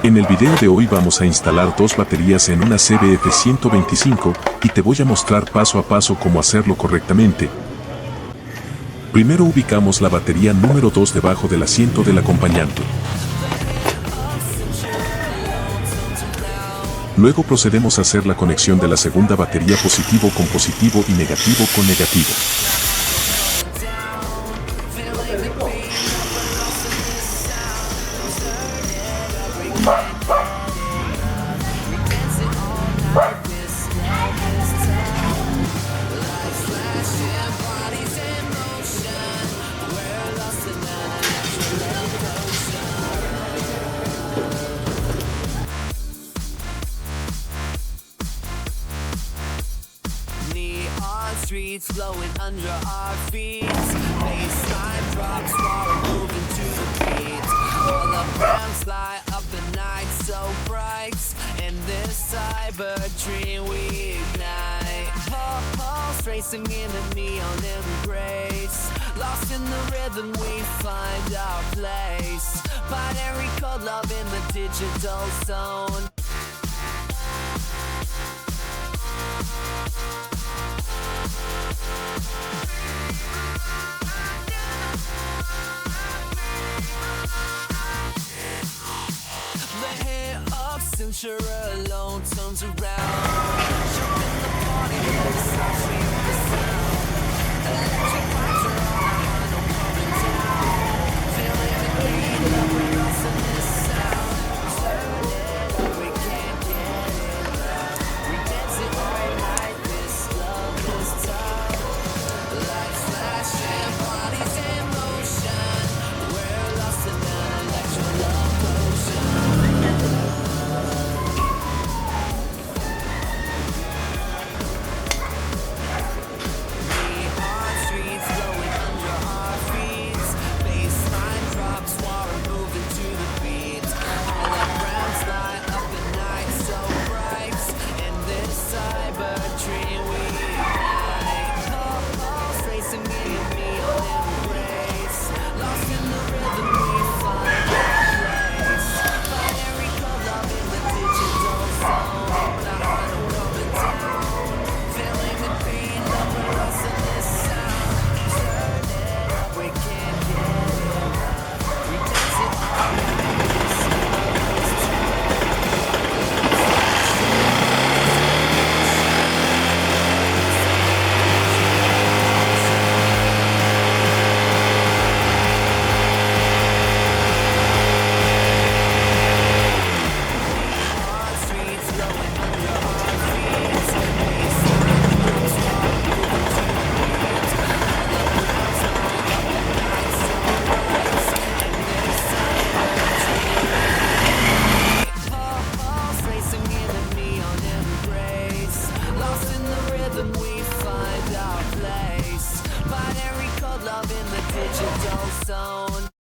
En el video de hoy vamos a instalar dos baterías en una CBF 125 y te voy a mostrar paso a paso cómo hacerlo correctamente. Primero ubicamos la batería número 2 debajo del asiento del acompañante. Luego procedemos a hacer la conexión de la segunda batería positivo con positivo y negativo con negativo. Streets flowing under our feet. Baseline drops while we're moving to the beat. All the bands light up the night so bright. In this cyber dream we ignite. Pulse racing in a neon embrace. Lost in the rhythm we find our place. Binary code love in the digital zone. The hit of censure alone turns around. Jump in the party, the sound, the sound. Electric